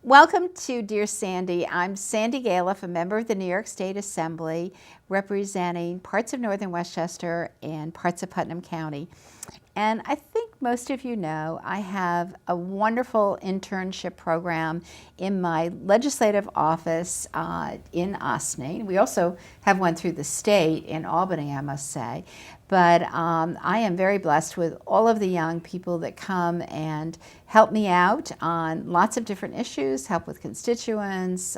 Welcome to Dear Sandy. I'm Sandy Galef, a member of the New York State Assembly, representing parts of northern Westchester and parts of Putnam County. And I think most of you know I have a wonderful internship program in my legislative office in Ossining. We also have one through the state in Albany, I must say. But I am very blessed with all of the young people that come and help me out on lots of different issues, help with constituents,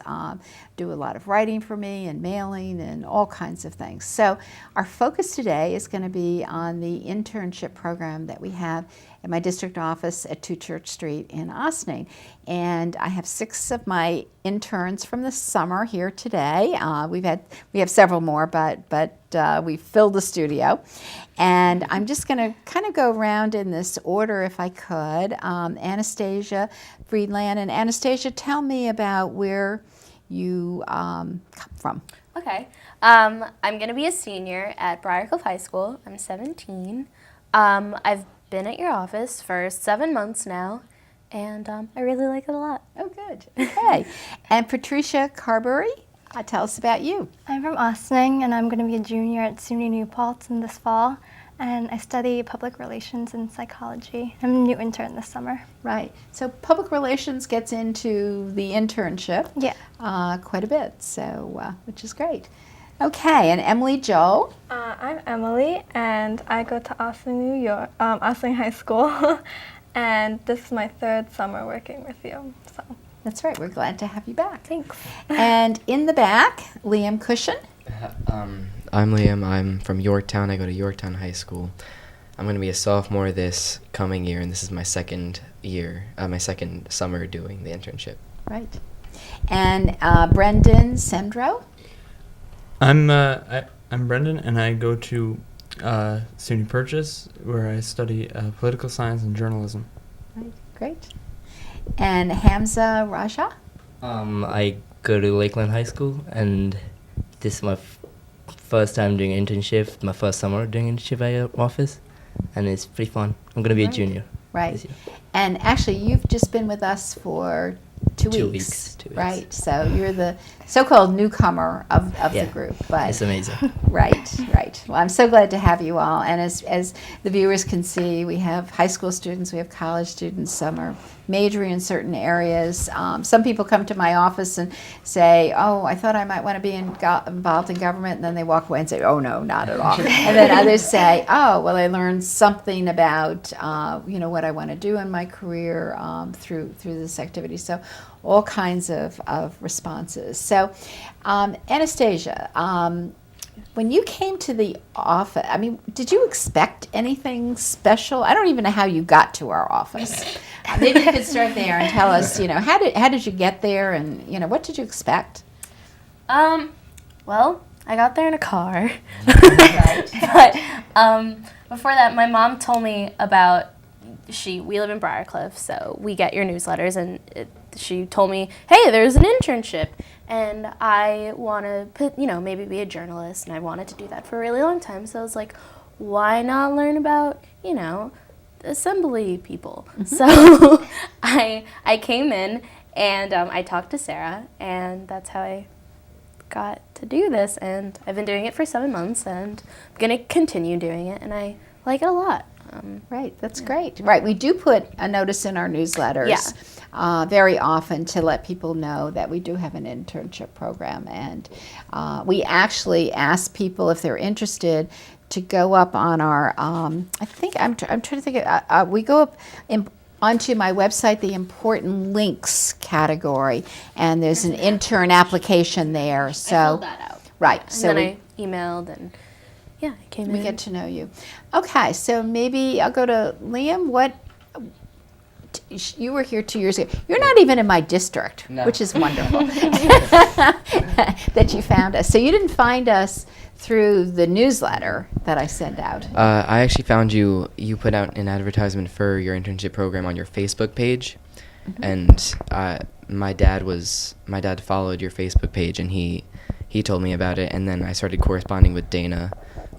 do a lot of writing for me and mailing and all kinds of things. So our focus today is going to be on the internship program that we have at my district office at 2 Church Street in Ossining. And I have 6 of my interns from the summer here today. We have several more, but we filled the studio. And I'm just going to kind of go around in this order if I could. Anastasia Friedland. And Anastasia, tell me about where you come from. Okay. I'm going to be a senior at Briarcliff High School. I'm 17. I've been at your office for 7 months now, and I really like it a lot. Oh, good. Okay. And Patricia Carberry, tell us about you. I'm from Ossining, and I'm going to be a junior at SUNY New Paltz in this fall, and I study public relations and psychology. I'm a new intern this summer. Right. So public relations gets into the internship quite a bit, so which is great. Okay, and Emily Joe. I'm Emily, and I go to Ossining, New York, Ossining High School, and this is my 3rd summer working with you. So That's right. We're glad to have you back. thanks. And in the back, Liam Cushion. I'm Liam. I'm from Yorktown. I go to Yorktown High School. I'm going to be a sophomore this coming year, and this is my second summer doing the internship. Right. And Brendan Sendro. I'm Brendan, and I go to SUNY Purchase, where I study political science and journalism. Right, great. And Hamza Raja? I go to Lakeland High School, and this is my first time doing an internship, my first summer doing an internship at your office, and it's pretty fun. I'm going to be a junior this year. And actually, you've just been with us for 2 weeks. 2 weeks. 2 weeks. Right, so you're the so-called newcomer of the group. But it's amazing. Right. Well, I'm so glad to have you all. And as the viewers can see, we have high school students, we have college students, some are majoring in certain areas. Some people come to my office and say, oh, I thought I might want to be involved in government, and then they walk away and say, oh, no, not at all. And then others say, oh, well, I learned something about, what I want to do in my career through this activity. So all kinds of responses. So, Anastasia, when you came to the office, did you expect anything special? I don't even know how you got to our office. Maybe you could start there and tell us, how did you get there, and what did you expect? Well, I got there in a car. But before that, my mom told me about, we live in Briarcliff, so we get your newsletters, and she told me, hey, there's an internship, and I want to maybe be a journalist, and I wanted to do that for a really long time, so I was like, why not learn about, assembly people? Mm-hmm. So I came in, and I talked to Sarah, and that's how I got to do this, and I've been doing it for 7 months, and I'm going to continue doing it, and I like it a lot. Right, that's great. Right, we do put a notice in our newsletters very often to let people know that we do have an internship program, and we actually ask people if they're interested to go up on our, I'm trying to think, we go up onto my website, the important links category, and there's an intern application there. So I filled that out. Right. And so then I emailed, and I came in. We get to know you. Okay, so maybe I'll go to Liam. You were here 2 years ago. You're not even in my district, which is wonderful that you found us. So you didn't find us through the newsletter that I send out. I actually found you. You put out an advertisement for your internship program on your Facebook page, and my dad followed your Facebook page, and he told me about it, and then I started corresponding with Dana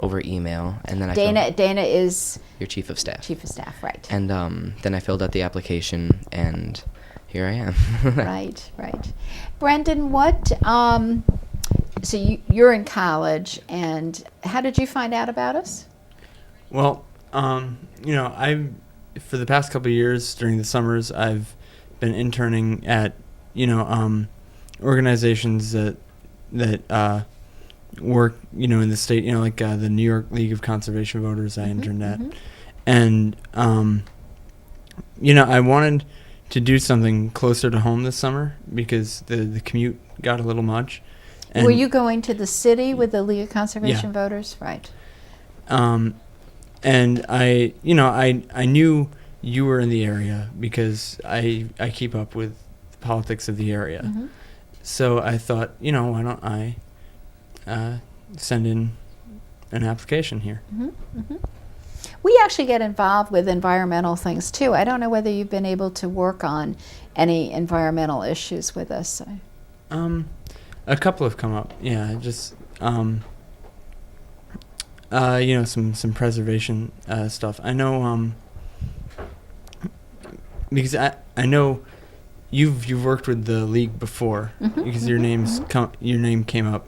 over email, and then Dana is your chief of staff. Chief of staff, right? And then I filled out the application, and here I am. Right, right. Brendan, what, so you're in college, and how did you find out about us? Well, for the past couple of years during the summers, I've been interning at, organizations that work, in the state, like the New York League of Conservation Voters I interned at. And, I wanted to do something closer to home this summer because the commute got a little much. And Were you going to the city with the League of Conservation Voters? Right. And I knew you were in the area because I keep up with the politics of the area. So I thought, why don't I send in an application here? We actually get involved with environmental things too. I don't know whether you've been able to work on any environmental issues with us. A couple have come up. Yeah, just some preservation stuff. I know because I know you've worked with the league before because your name came up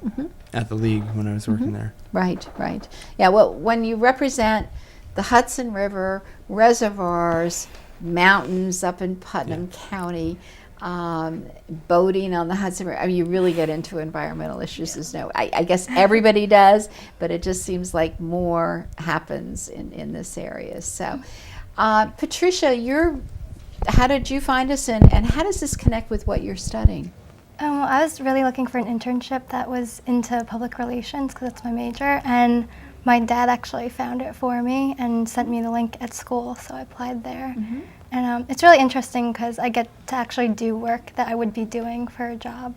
at the league when I was working there. Right, right. Yeah, well, when you represent the Hudson River, reservoirs, mountains up in Putnam County, boating on the Hudson River, you really get into environmental issues. There's I guess everybody does, but it just seems like more happens in this area. So, Patricia, how did you find us, and how does this connect with what you're studying? Well, I was really looking for an internship that was into public relations because that's my major, and my dad actually found it for me and sent me the link at school, so I applied there. And it's really interesting because I get to actually do work that I would be doing for a job.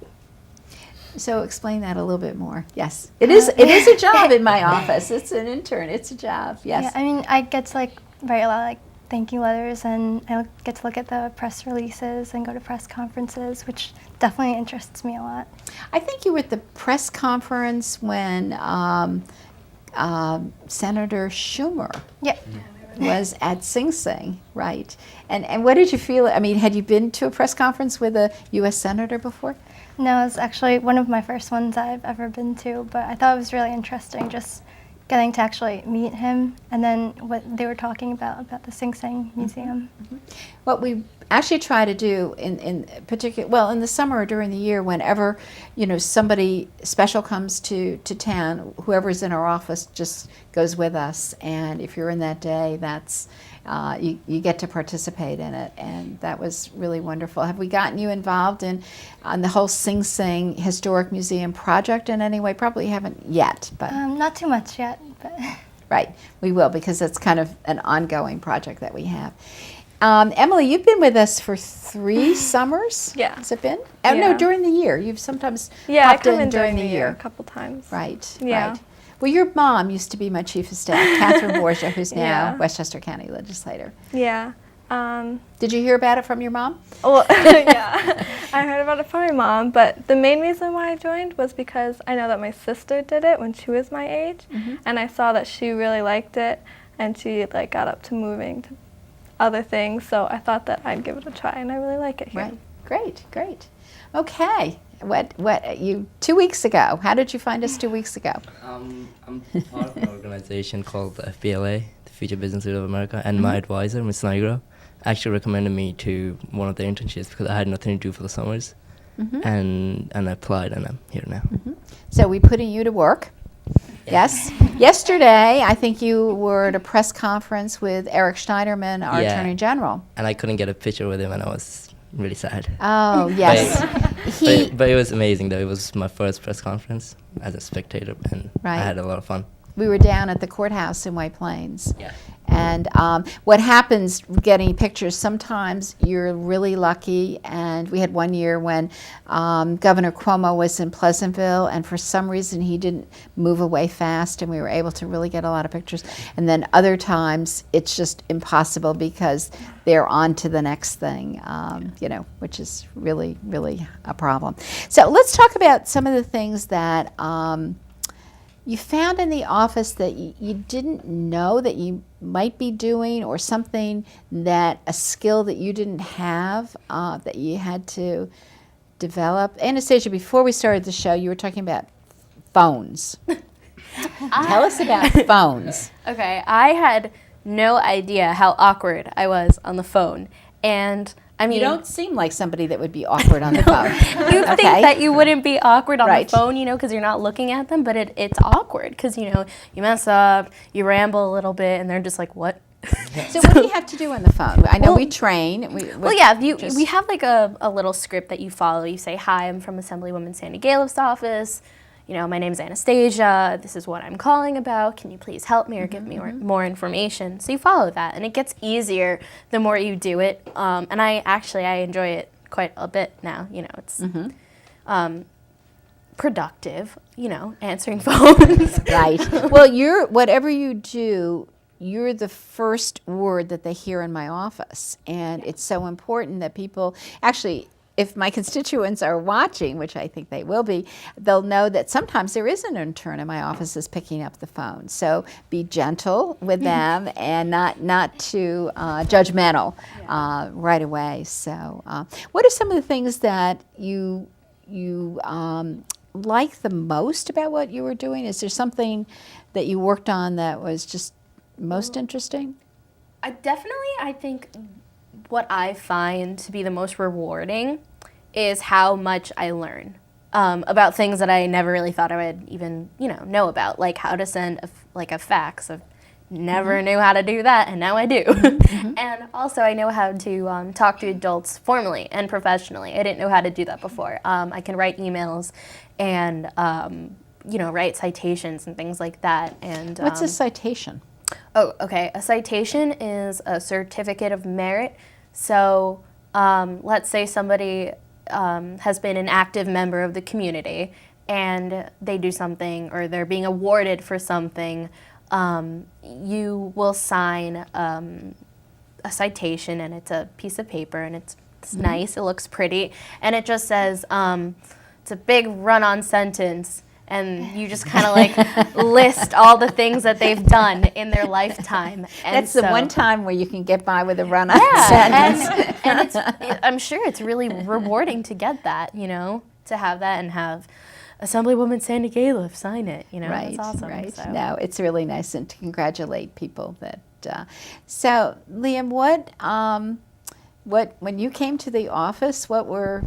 So explain that a little bit more. Yes, it is a job in my office. It's an intern. It's a job. Yes. Yeah, I mean, I get to write a lot of thank you letters, and I get to look at the press releases and go to press conferences, which definitely interests me a lot. I think you were at the press conference when Senator Schumer was at Sing Sing, right? And what did you feel? I mean, had you been to a press conference with a U.S. Senator before? No, it was actually one of my first ones I've ever been to, but I thought it was really interesting just getting to actually meet him, and then what they were talking about the Sing Sing Museum. What we actually try to do in particular, in the summer or during the year, whenever somebody special comes to town, whoever's in our office just goes with us, and if you're in that day, that's you get to participate in it, and that was really wonderful. Have we gotten you involved on the whole Sing Sing Historic Museum project in any way? Probably haven't yet, but not too much yet, but right, we will, because it's kind of an ongoing project that we have. Emily, you've been with us for 3 summers. Yeah. Has it been? Yeah. No, during the year. You've sometimes I popped come in during the year a couple times. Right. Yeah. Right. Well, your mom used to be my chief of staff, Catherine Borgia, who's now Yeah. Westchester County legislator. Yeah. Did you hear about it from your mom? Well, yeah, I heard about it from my mom, but the main reason why I joined was because I know that my sister did it when she was my age, and I saw that she really liked it, and she got up to moving to other things, so I thought that I'd give it a try, and I really like it here. Right. Great, great. Okay. What 2 weeks ago, how did you find us 2 weeks ago? I'm part of an organization called the FBLA, the Future Business Leader of America, and my advisor, Ms. Nigro, actually recommended me to one of the internships because I had nothing to do for the summers, and I applied, and I'm here now. So we putting you to work. Yes. Yesterday, I think you were at a press conference with Eric Schneiderman, our Attorney General. And I couldn't get a picture with him, and I was really sad. Oh, yes. But it was amazing, though. It was my first press conference as a spectator, and Right. I had a lot of fun. We were down at the courthouse in White Plains. Yeah. And what happens getting pictures, sometimes you're really lucky, and we had one year when Governor Cuomo was in Pleasantville, and for some reason he didn't move away fast, and we were able to really get a lot of pictures. And then other times it's just impossible because they're on to the next thing, which is really, really a problem. So let's talk about some of the things that you found in the office that you didn't know that you might be doing, or something, that a skill that you didn't have that you had to develop? Anastasia, before we started the show, you were talking about phones. Tell us about phones. Okay, I had no idea how awkward I was on the phone. And I mean, You don't seem like somebody that would be awkward on the phone. you think that you wouldn't be awkward on Right. the phone, because you're not looking at them, but it's awkward because, you mess up, you ramble a little bit, and they're just like, what? So what do you have to do on the phone? I know we train. Well, yeah, we have like a little script that you follow. You say, hi, I'm from Assemblywoman Sandy Galef's office. My name's Anastasia. This is what I'm calling about. Can you please help me or give me more information? So you follow that, and it gets easier the more you do it. And I enjoy it quite a bit now. It's productive. Answering phones. Right. Well, whatever you do, you're the first word that they hear in my office, and it's so important that people actually. If my constituents are watching, which I think they will be, they'll know that sometimes there is an intern in my office that's picking up the phone. So be gentle with them and not too judgmental right away. So what are some of the things that you like the most about what you were doing? Is there something that you worked on that was just most interesting? I think what I find to be the most rewarding is how much I learn about things that I never really thought I would even, know about, like how to send a fax. I've never knew how to do that, and now I do. And also I know how to talk to adults formally and professionally. I didn't know how to do that before. I can write emails and, write citations and things like that. And What's a citation? Oh, okay. A citation is a certificate of merit. So let's say somebody has been an active member of the community and they do something, or they're being awarded for something, you will sign a citation, and it's a piece of paper, and it's nice, it looks pretty, and it just says, it's a big run-on sentence, and you just kind of like list all the things that they've done in their lifetime. And That's the one time where you can get by with a run-on yeah, sentence. and I'm sure it's really rewarding to get that, to have that and have Assemblywoman Sandy Galef sign it, Right, that's awesome. right. So. No, it's really nice, and to congratulate people that. So, Liam, what when you came to the office, what were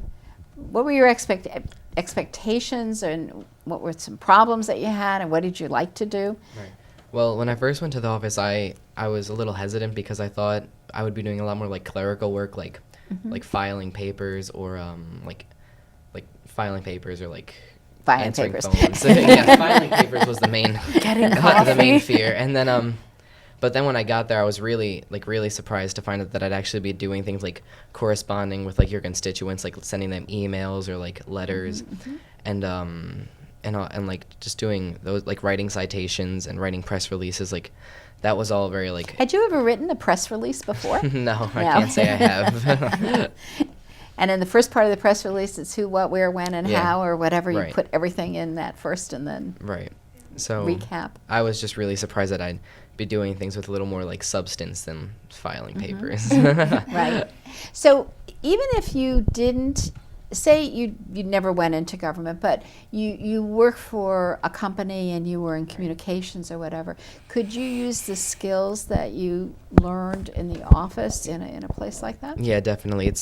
your expectations, and what were some problems that you had, and what did you like to do? Right. Well, when I first went to the office, I was a little hesitant because I thought I would be doing a lot more like clerical work, like filing papers, or like filing papers, or like Filing answering papers. phones. Yeah, filing papers was the main Getting the main coffee. fear. And then but then when I got there, I was really surprised to find out that I'd actually be doing things like corresponding with like your constituents, like sending them emails or like letters, and like just doing those, like writing citations and writing press releases. Like that was all very like. Had you ever written a press release before? No, I can't say I have. And in the first part of the press release, it's who, what, where, when, and Yeah. how, or whatever. You Right. put everything in that first, and then Right. So recap. I was just really surprised that I'd be doing things with a little more like substance than filing papers. Right. So even if you didn't, say you never went into government, but you work for a company and you were in communications or whatever, could you use the skills that you learned in the office in a place like that? Yeah, definitely.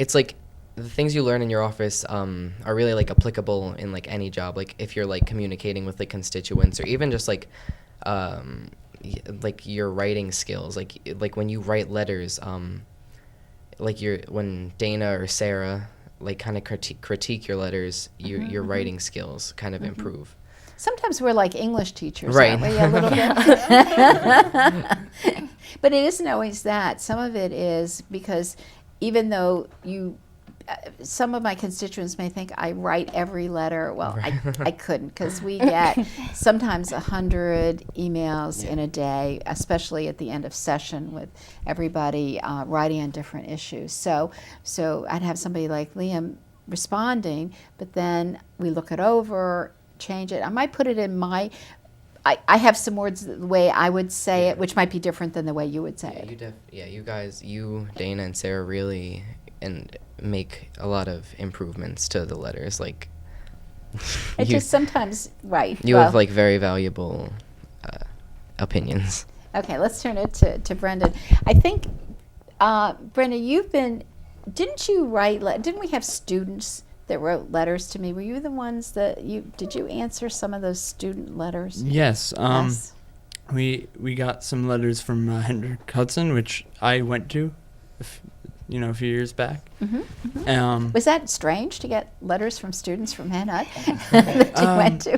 It's like the things you learn in your office are really like applicable in like any job. Like if you're like communicating with like constituents, or even just like your writing skills. Like when you write letters, like when Dana or Sarah like kind of critique your letters, your writing skills kind of improve. Sometimes we're like English teachers, Right. aren't we, a little bit? But it isn't always that. Some of it is because even though some of my constituents may think I write every letter. Well, I couldn't, because we get sometimes 100 emails in a day, especially at the end of session with everybody writing on different issues. So I'd have somebody like Liam responding, but then we look it over, change it. I might put it in my. I have some words the way I would say it, which might be different than the way you would say it. You guys, Dana and Sarah really make a lot of improvements to the letters. Like, It just sometimes, right. You have like very valuable opinions. Okay, let's turn it to Brendan. I think, Brendan, didn't we have students that wrote letters to me? Were you the ones did you answer some of those student letters? Yes. Yes. We got some letters from Hendrick Hudson, which I went to, a few years back. Was that strange to get letters from students from Hennut that you went to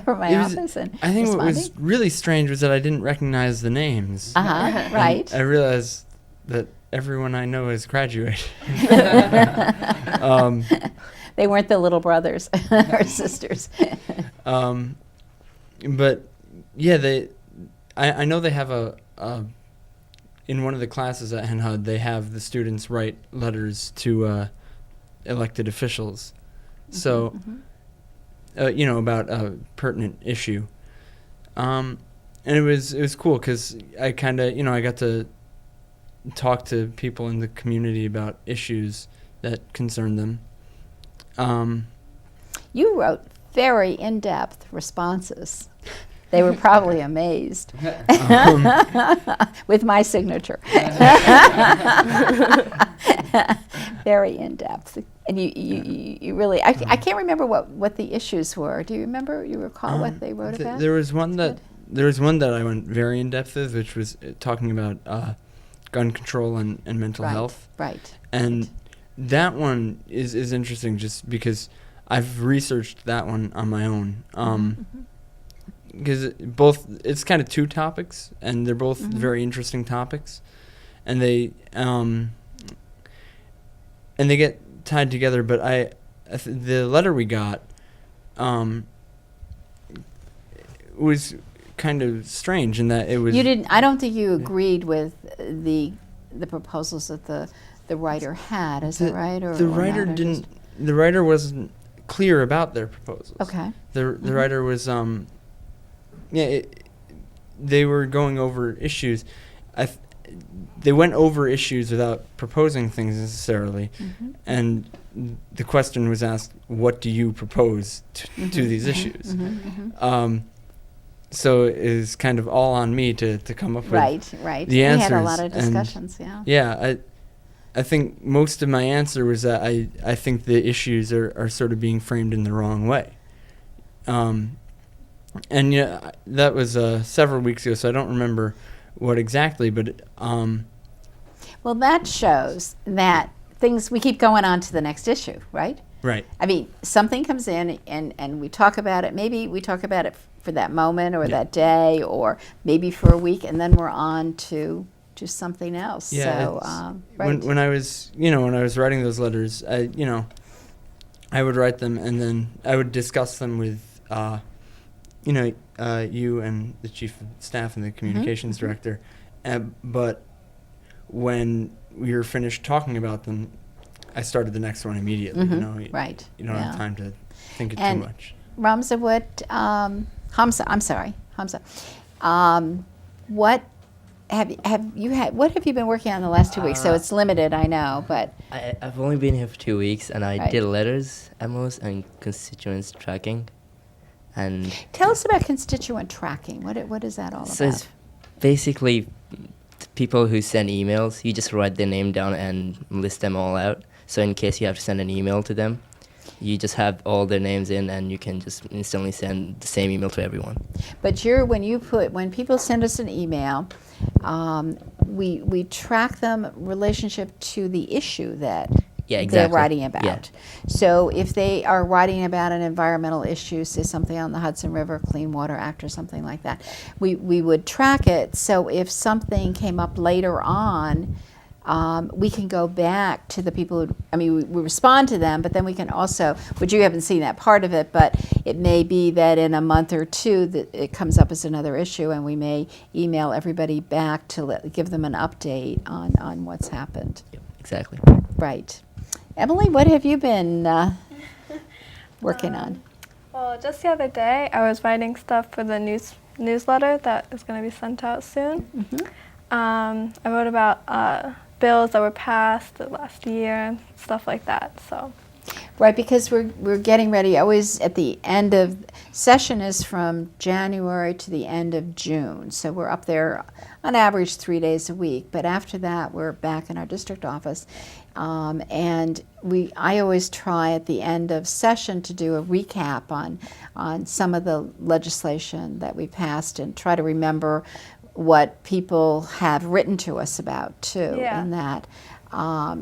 from my office and I think responding? what was really strange was that I didn't recognize the names. Right. I realized that everyone I know has graduated. They weren't the little brothers or sisters. But yeah, I know they have in one of the classes at Henhud, they have the students write letters to elected officials. So, about a pertinent issue. And it was cool because I kind of, I got to talk to people in the community about issues that concern them. You wrote very in-depth responses. They were probably amazed with my signature. Very in-depth. And you really, I can't remember what the issues were. Do you remember? You recall what they wrote about? There was one that I went very in-depth with, which was talking about gun control and mental health. Right. And that one is interesting just because I've researched that one on my own. Because it's kind of two topics, and they're both very interesting topics, and they get tied together. But the letter we got was kind of strange in that it was. You didn't. I don't think you agreed with the proposals that the writer had. Is that right? Or the writer didn't. The writer wasn't clear about their proposals. Okay. The writer was they were going over issues. They went over issues without proposing things necessarily, and the question was asked, "What do you propose to these issues?" So it is kind of all on me to come up with right. the answers. We had a lot of discussions. Yeah, I think most of my answer was that I think the issues are sort of being framed in the wrong way. And that was several weeks ago, so I don't remember what exactly, but well, that shows that we keep going on to the next issue, right? Right. I mean, something comes in and we talk about it. Maybe we talk about it for that moment or that day, or maybe for a week, and then we're on to just something else. Yeah. So, right. When I was writing those letters, I would write them and then I would discuss them with you and the chief of staff and the communications director. But when we were finished talking about them, I started the next one immediately. Right. You don't have time to think it too much. Hamza, what have you had? What have you been working on the last 2 weeks? So it's limited, I know, but I've only been here for 2 weeks, and I did letters, memos, and constituents tracking. And tell us about constituent tracking. What is that all about? So it's basically people who send emails. You just write their name down and list them all out. So in case you have to send an email to them, you just have all their names in, and you can just instantly send the same email to everyone. But when people send us an email, we track them relationship to the issue that they're writing about. Yeah. So if they are writing about an environmental issue, say something on the Hudson River Clean Water Act or something like that, we would track it. So if something came up later on, we can go back to the people we respond to them, but then we can also, which you haven't seen that part of it, but it may be that in a month or two that it comes up as another issue, and we may email everybody back to give them an update on what's happened. Yep, exactly. Right. Emily, what have you been working on? Well, just the other day, I was writing stuff for the newsletter that is going to be sent out soon. I wrote about bills that were passed the last year, stuff like that. So. Right, because we're getting ready. Always at the end of session is from January to the end of June. So we're up there on average 3 days a week. But after that, we're back in our district office, and I always try at the end of session to do a recap on some of the legislation that we passed and try to remember what people have written to us about too. Yeah. And that.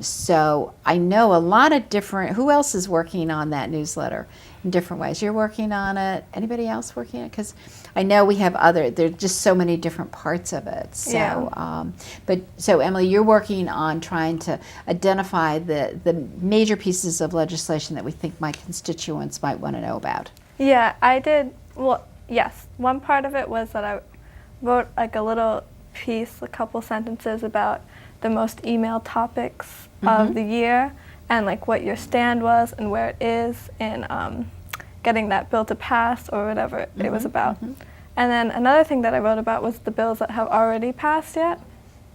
So I know a lot of different, who else is working on that newsletter in different ways? You're working on it. Anybody else working on it? Because I know we have there's just so many different parts of it. So, Yeah. So Emily, you're working on trying to identify the major pieces of legislation that we think my constituents might want to know about. Yeah, I did. Well, yes. One part of it was that I wrote like a little piece, a couple sentences about the most emailed topics of the year and like what your stand was and where it is in getting that bill to pass or whatever it was about. And then another thing that I wrote about was the bills that have already passed that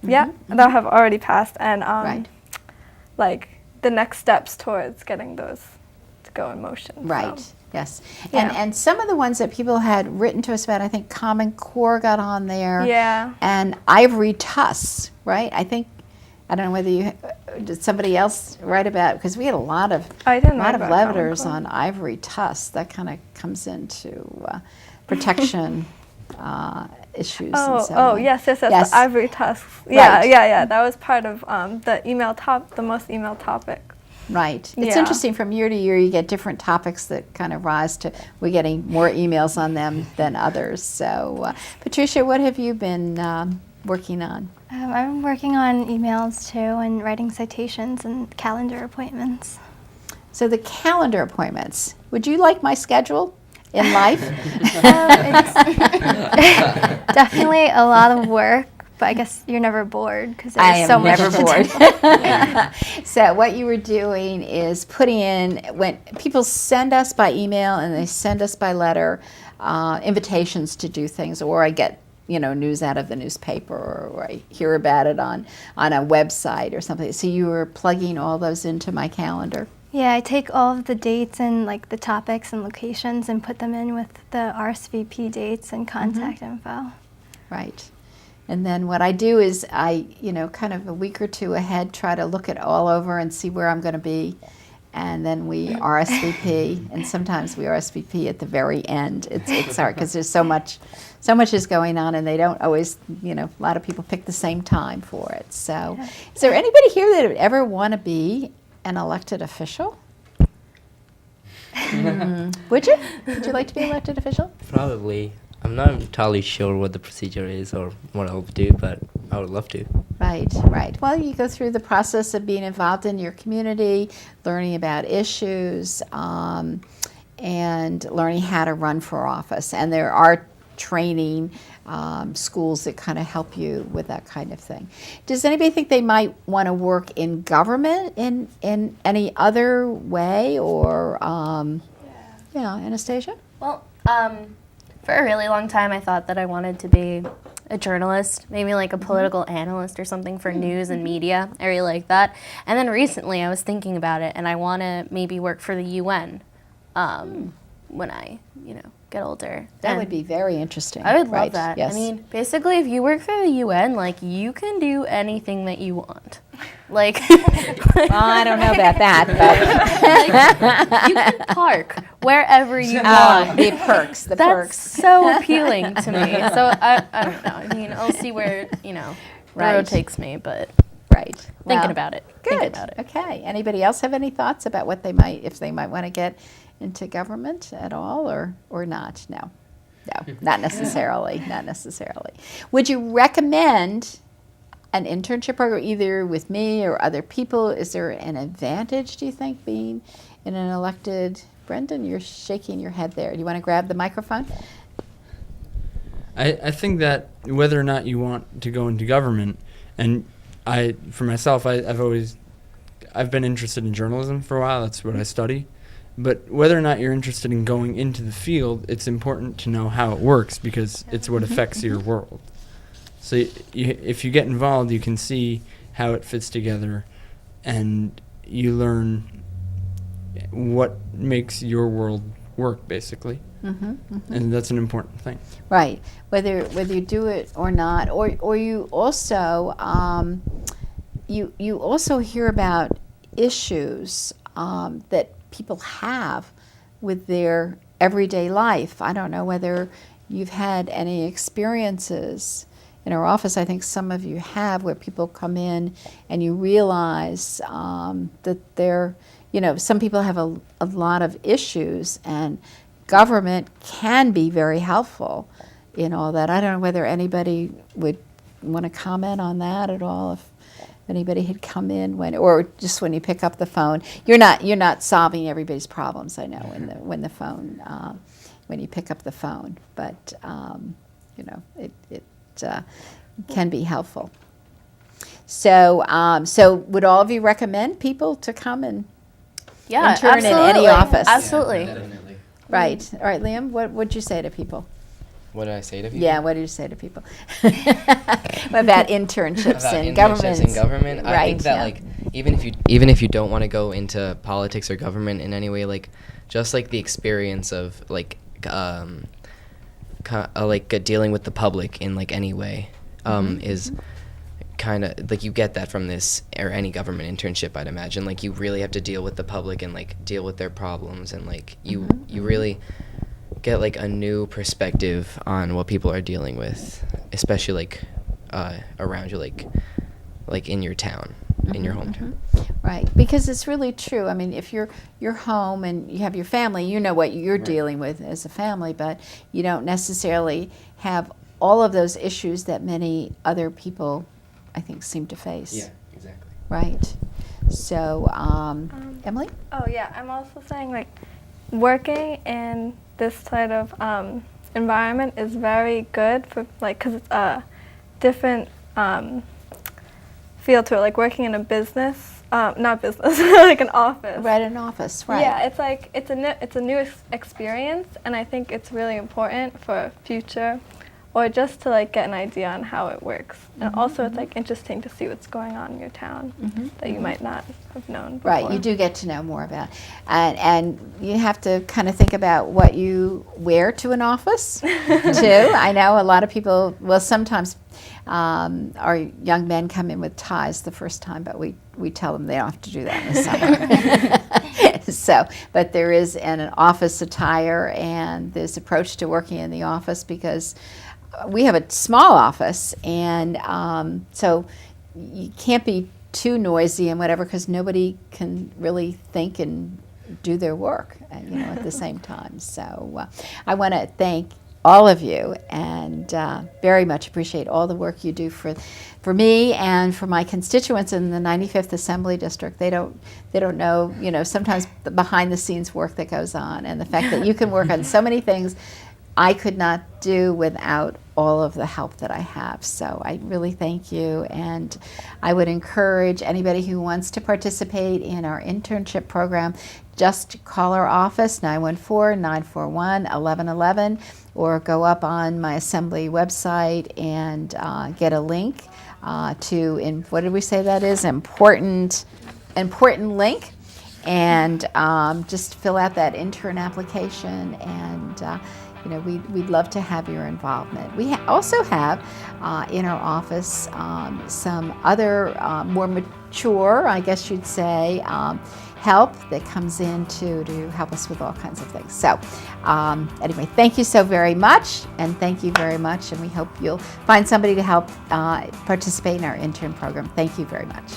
have already passed and Right. like the next steps towards getting those to go in motion. Right. So. Yes. Yeah. And some of the ones that people had written to us about, I think Common Core got on there. Yeah. And Ivory Tuss, right? I don't know whether did somebody else write about, because we had a lot of I didn't lot write of about Common letters Core. on Ivory Tuss. That kind of comes into protection issues and so on. Yes, Yes. the ivory tusks. Yeah, Right. yeah. That was part of the most emailed topic. Right. It's Yeah. interesting, from year to year you get different topics that kind of rise to, we're getting more emails on them than others. So, Patricia, what have you been working on? I'm working on emails too and writing citations and calendar appointments. So the calendar appointments, would you like my schedule in life? It's definitely a lot of work, but I guess you're never bored because I there's am so much never to bored. do. So what you were doing is putting in, when people send us by email and they send us by letter invitations to do things, or I get news out of the newspaper, or I hear about it on a website or something. So you were plugging all those into my calendar. Yeah, I take all of the dates and like the topics and locations and put them in with the RSVP dates and contact info. Right. And then what I do is I, kind of a week or two ahead, try to look it all over and see where I'm going to be. And then we RSVP, and sometimes we RSVP at the very end. It's hard because there's so much is going on, and they don't always, a lot of people pick the same time for it. So, is there anybody here that would ever want to be an elected official? Would you? Would you like to be an elected official? Probably. I'm not entirely sure what the procedure is or what I'll do, but I would love to. Right, right. Well, you go through the process of being involved in your community, learning about issues, and learning how to run for office. And there are training schools that kind of help you with that kind of thing. Does anybody think they might want to work in government in any other way, or Anastasia? Well, for a really long time, I thought that I wanted to be a journalist, maybe like a political analyst or something for news and media. I really like that. And then recently I was thinking about it, and I want to maybe work for the UN when I, get older. That And would be very interesting. I would Right, love that. Yes. I mean, basically, if you work for the UN, like, you can do anything that you want. Like, well, I don't know about that, but you can park wherever you want. the perks, the That's perks. so appealing to me. So I don't know. I mean, I'll see where, the Right. road takes me, but Right. thinking Well, about it. Good. Thinking about it. Okay. Anybody else have any thoughts about what if they might want to get into government at all, or not? No, not necessarily. Not necessarily. Would you recommend an internship program either with me or other people? Is there an advantage, do you think, being in an elected? Brendan, you're shaking your head there. Do you want to grab the microphone? I think that whether or not you want to go into government, and for myself, I've been interested in journalism for a while. That's what I study. But whether or not you're interested in going into the field, it's important to know how it works because it's what affects your world. So if you get involved, you can see how it fits together, and you learn what makes your world work, basically. And that's an important thing. Right. Whether you do it or not, or you also you also hear about issues that people have with their everyday life. I don't know whether you've had any experiences in our office. I think some of you have, where people come in and you realize that they're, some people have a lot of issues, and government can be very helpful in all that. I don't know whether anybody would want to comment on that at all. If anybody had come in or just when you pick up the phone, you're not solving everybody's problems. I know when you pick up the phone, but it can be helpful. So would all of you recommend people to come and intern in any office? Absolutely. Yeah, definitely. Right. All right, Liam, what would you say to people? What did I say to people? Yeah, what did you say to people? What about internships in government? In government, Right, I think that yeah. like even if you don't want to go into politics or government in any way, like just like the experience of like dealing with the public in like any way is kind of like you get that from this or any government internship, I'd imagine. Like you really have to deal with the public and like deal with their problems, and like you really get like a new perspective on what people are dealing with, especially like around you, like in your town, in your hometown. Right, because it's really true. I mean, if you're home and you have your family, you know what you're dealing with as a family, but you don't necessarily have all of those issues that many other people, I think, seem to face. Yeah, exactly. Right. So, Emily? Oh yeah, I'm also saying like working in this type of environment is very good for like, because it's a different feel to it, like working in a business, not business, like an office. Right, an office, right. Yeah, it's like it's a new experience, and I think it's really important for future, or just to like get an idea on how it works. And also it's like interesting to see what's going on in your town that you might not have known before. Right, you do get to know more about, and you have to kind of think about what you wear to an office too. I know a lot of people, well, sometimes our young men come in with ties the first time, but we tell them they don't have to do that in the summer. But there is an office attire and this approach to working in the office, because we have a small office, and so you can't be too noisy and whatever, because nobody can really think and do their work, at the same time. So I want to thank all of you, and very much appreciate all the work you do for me and for my constituents in the 95th Assembly District. They don't know, sometimes the behind the scenes work that goes on, and the fact that you can work on so many things I could not do without all of the help that I have. So I really thank you, and I would encourage anybody who wants to participate in our internship program, just call our office, 914-941-1111, or go up on my Assembly website and get a link to, what did we say that is? Important link. And just fill out that intern application, and we'd love to have your involvement. We also have in our office some other more mature, I guess you'd say, help that comes in to help us with all kinds of things. So anyway, thank you so very much, and thank you very much, and we hope you'll find somebody to help participate in our intern program. Thank you very much.